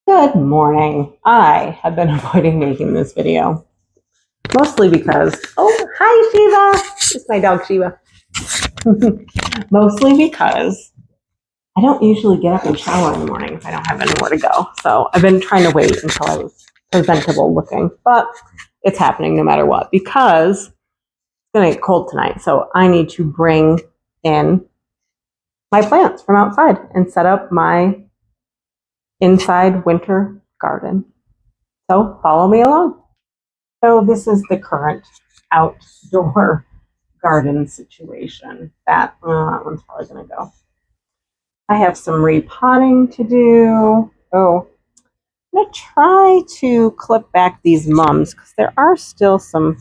Good morning. I have been avoiding making this video, mostly because, oh, hi Shiva! It's my dog Shiva. Mostly because I don't usually get up and shower in the morning if I don't have anywhere to go. So I've been trying to wait until I was presentable looking, but it's happening no matter what because it's going to get cold tonight. So I need to bring in my plants from outside and set up my inside winter garden. So follow me along. So this is the current outdoor garden situation. That one's probably going to go. I have some repotting to do. Oh, I'm going to try to clip back these mums because there are still some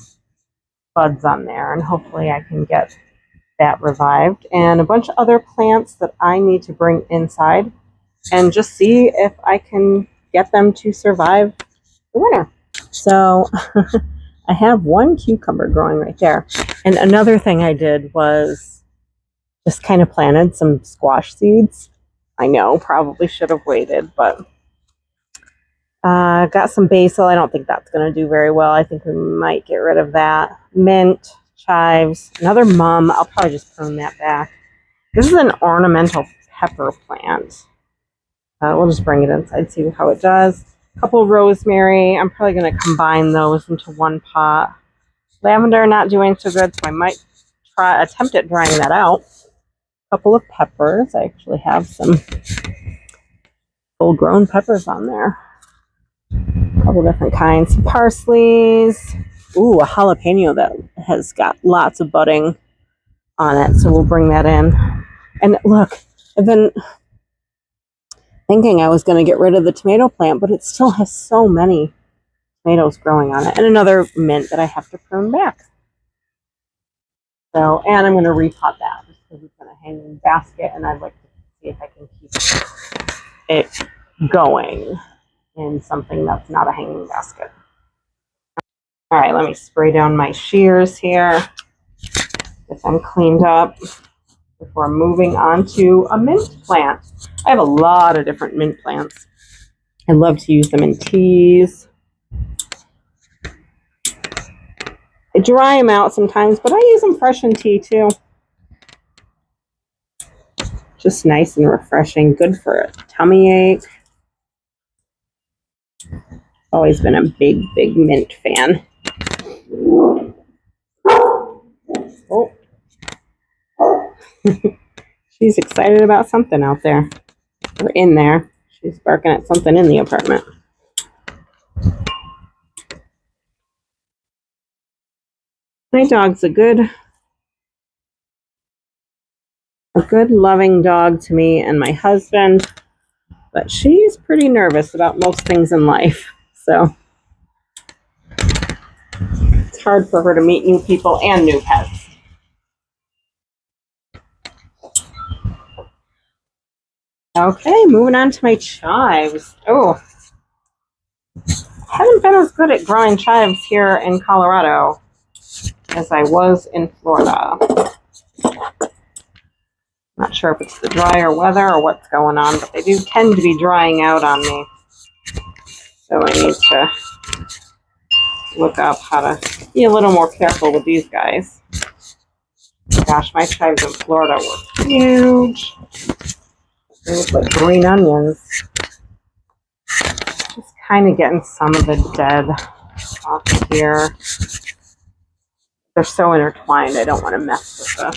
buds on there, and hopefully I can get that revived. And a bunch of other plants that I need to bring inside and just see if I can get them to survive the winter. So I have one cucumber growing right there. And another thing I did was just kind of planted some squash seeds. I know, probably should have waited, but got some basil. I don't think that's going to do very well. I think we might get rid of that. Mint, chives, another mum. I'll probably just prune that back. This is an ornamental pepper plant. We'll just bring it inside, see how it does. A couple rosemary. I'm probably going to combine those into one pot. Lavender not doing so good, so I might attempt at drying that out. A couple of peppers. I actually have some full-grown peppers on there. A couple different kinds. Some parsleys. Ooh, a jalapeno that has got lots of budding on it, so we'll bring that in. And look, I've been thinking I was going to get rid of the tomato plant, but it still has so many tomatoes growing on it. And another mint that I have to prune back. So, and I'm going to repot that just because it's in a hanging basket, and I'd like to see if I can keep it going in something that's not a hanging basket. All right, let me spray down my shears here, get them cleaned up before moving on to a mint plant. I have a lot of different mint plants. I love to use them in teas. I dry them out sometimes, but I use them fresh in tea too. Just nice and refreshing, good for a tummy ache. Always been a big, big mint fan. Oh. She's excited about something out there. Or in there. She's barking at something in the apartment. My dog's a good loving dog to me and my husband, but she's pretty nervous about most things in life. So it's hard for her to meet new people and new pets. Okay, moving on to my chives. Oh, I haven't been as good at growing chives here in Colorado as I was in Florida. Not sure if it's the drier weather or what's going on, but they do tend to be drying out on me. So I need to look up how to be a little more careful with these guys. Gosh, my chives in Florida were huge. They look like green onions. Just kind of getting some of the dead off here. They're so intertwined, I don't want to mess with the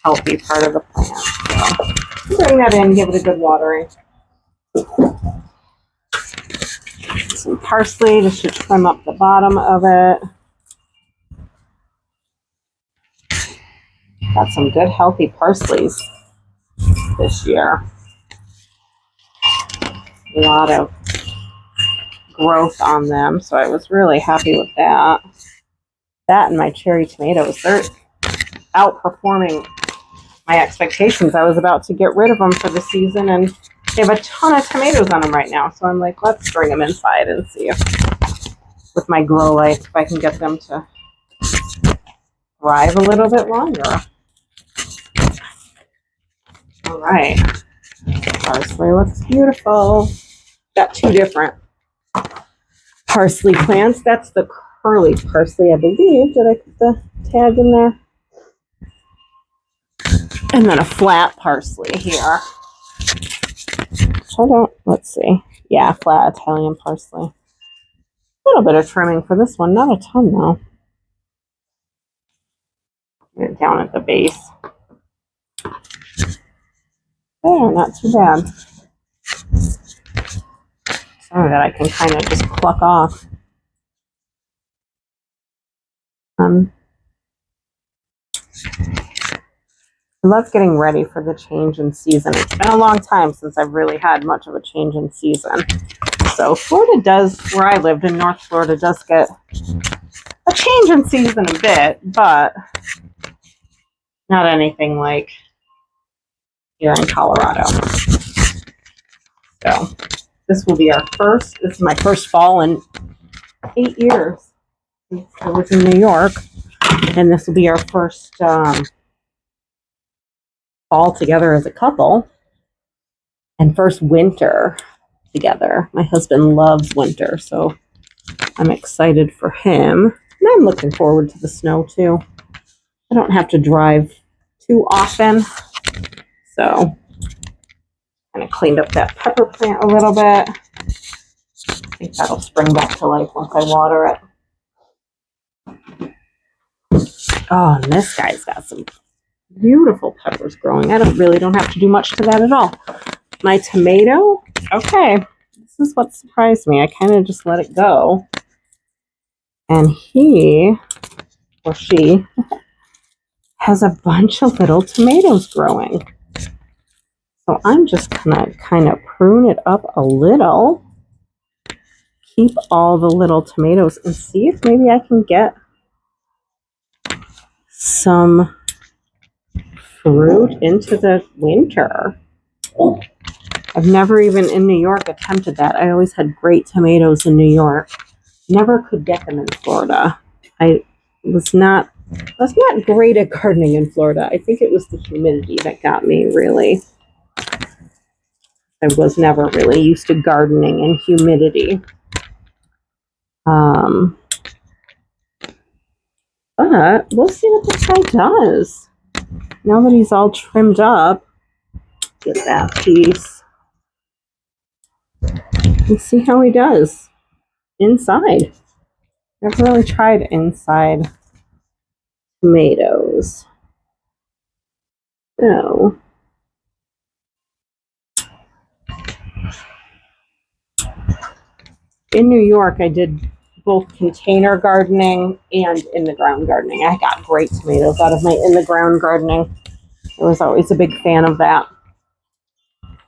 healthy part of the plant. So bring that in, give it a good watering. Some parsley just to trim up the bottom of it. Got some good healthy parsleys this year. A lot of growth on them, so I was really happy with that. That and my cherry tomatoes, they're outperforming my expectations. I was about to get rid of them for the season, and they have a ton of tomatoes on them right now. So I'm like, let's bring them inside and see if, with my grow light, if I can get them to thrive a little bit longer. All right. Parsley looks beautiful. got two different parsley plants. That's the curly parsley, I believe. Did I put the tag in there? And then a flat parsley here. Let's see. Yeah, flat Italian parsley. A little bit of trimming for this one, not a ton though. Get it down at the base. There, not too bad. Some of that I can kind of just pluck off. I love getting ready for the change in season. It's been a long time since I've really had much of a change in season. So Florida does, where I lived in North Florida, does get a change in season a bit, but not anything like here in Colorado. So this will be this is my first fall in 8 years since I was in New York. And this will be our first fall together as a couple and first winter together. My husband loves winter, so I'm excited for him. And I'm looking forward to the snow too. I don't have to drive too often. So kind of cleaned up that pepper plant a little bit. I think that'll spring back to life once I water it. Oh, and this guy's got some beautiful peppers growing. I don't have to do much to that at all. My tomato, okay, this is what surprised me. I kind of just let it go. And he, or she, has a bunch of little tomatoes growing. So I'm just gonna kind of prune it up a little, keep all the little tomatoes, and see if maybe I can get some fruit into the winter. I've never even in New York attempted that. I always had great tomatoes in New York. Never could get them in Florida. I was not great at gardening in Florida. I think it was the humidity that got me, really. I was never really used to gardening in humidity. But we'll see what this guy does. Now that he's all trimmed up, get that piece. Let's see how he does inside. I've really tried inside tomatoes. So in New York, I did both container gardening and in the ground gardening. I got great tomatoes out of my in the ground gardening. I was always a big fan of that.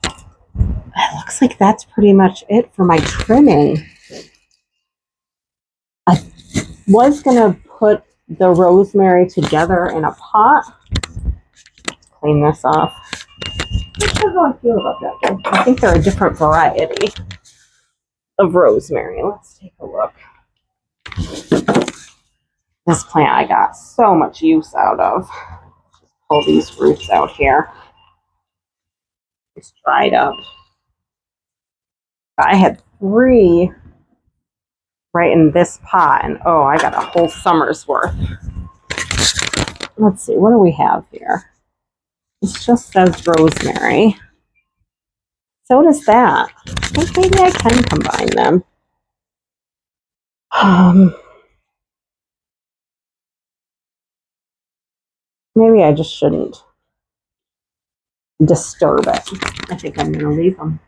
It looks like that's pretty much it for my trimming. I was going to put the rosemary together in a pot. Let's clean this off. I'm not sure how I feel about that. I think they're a different variety of rosemary. Let's take a look. This plant I got so much use out of. Just pull these roots out here. It's dried up. I had 3 right in this pot, and oh, I got a whole summer's worth. Let's see, what do we have here? It just says rosemary. So does that. I think maybe I can combine them. Maybe I just shouldn't disturb it. I think I'm going to leave them.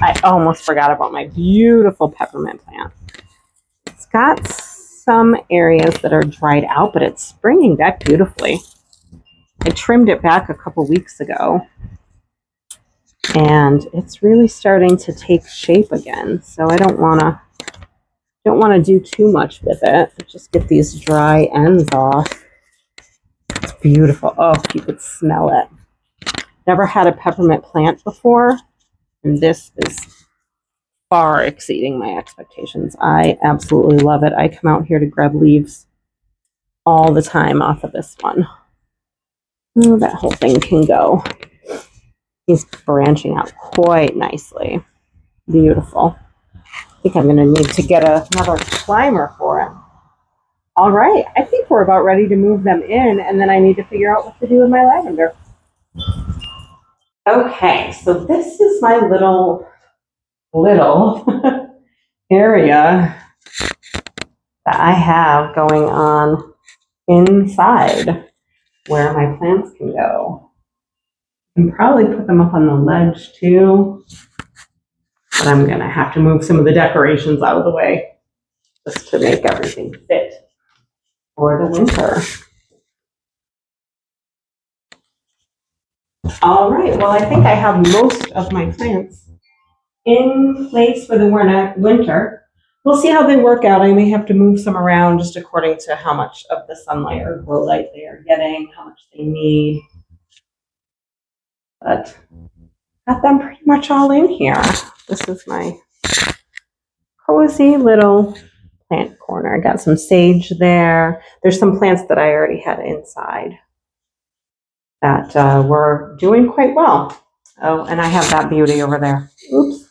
I almost forgot about my beautiful peppermint plant. It's got some areas that are dried out, but it's springing back beautifully. I trimmed it back a couple weeks ago, and it's really starting to take shape again. So I don't want to do too much with it. Just get these dry ends off. It's beautiful. Oh, you could smell it. Never had a peppermint plant before, and this is far exceeding my expectations. I absolutely love it. I come out here to grab leaves all the time off of this one. Oh, that whole thing can go. He's branching out quite nicely. Beautiful. I think I'm going to need to get another climber for him. All right, I think we're about ready to move them in, and then I need to figure out what to do with my lavender. Okay, so this is my little area that I have going on inside where my plants can go. I can probably put them up on the ledge too, but I'm going to have to move some of the decorations out of the way just to make everything fit for the winter. All right, well, I think I have most of my plants in place for the winter. We'll see how they work out. I may have to move some around just according to how much of the sunlight or grow light they are getting, how much they need. But got them pretty much all in here. This is my cozy little plant corner. I got some sage there. There's some plants that I already had inside that were doing quite well. Oh, and I have that beauty over there. Oops.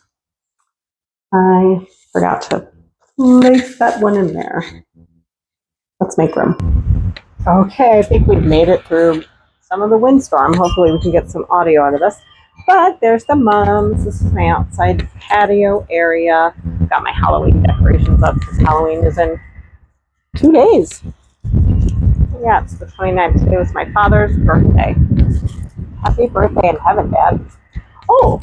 I forgot to place that one in there. Let's make room. Okay, I think we've made it through some of the windstorm. Hopefully we can get some audio out of this. But there's the mums. This is my outside patio area. Got my Halloween decorations up because Halloween is in 2 days. Yeah, it's the 29th. Today was my father's birthday. Happy birthday in heaven, Dad. Oh,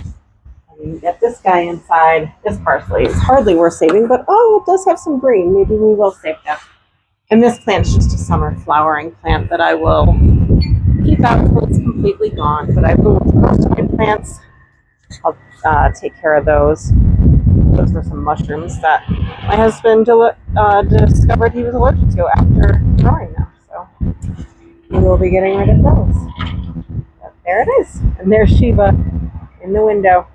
and get this guy inside. This parsley is hardly worth saving, but oh, it does have some green. Maybe we will save that. And this plant's just a summer flowering plant that I will keep out until it's completely gone. But I have little roasted plants. I'll take care of those. Those were some mushrooms that my husband discovered he was allergic to after growing them. So we will be getting rid of those. But there it is. And there's Shiva in the window.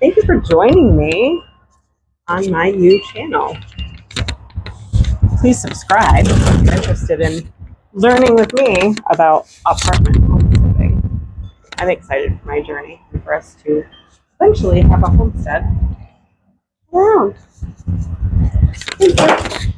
Thank you for joining me on my new channel. Please subscribe if you're interested in learning with me about apartment homesteading. I'm excited for my journey and for us to eventually have a homestead around. Thank you.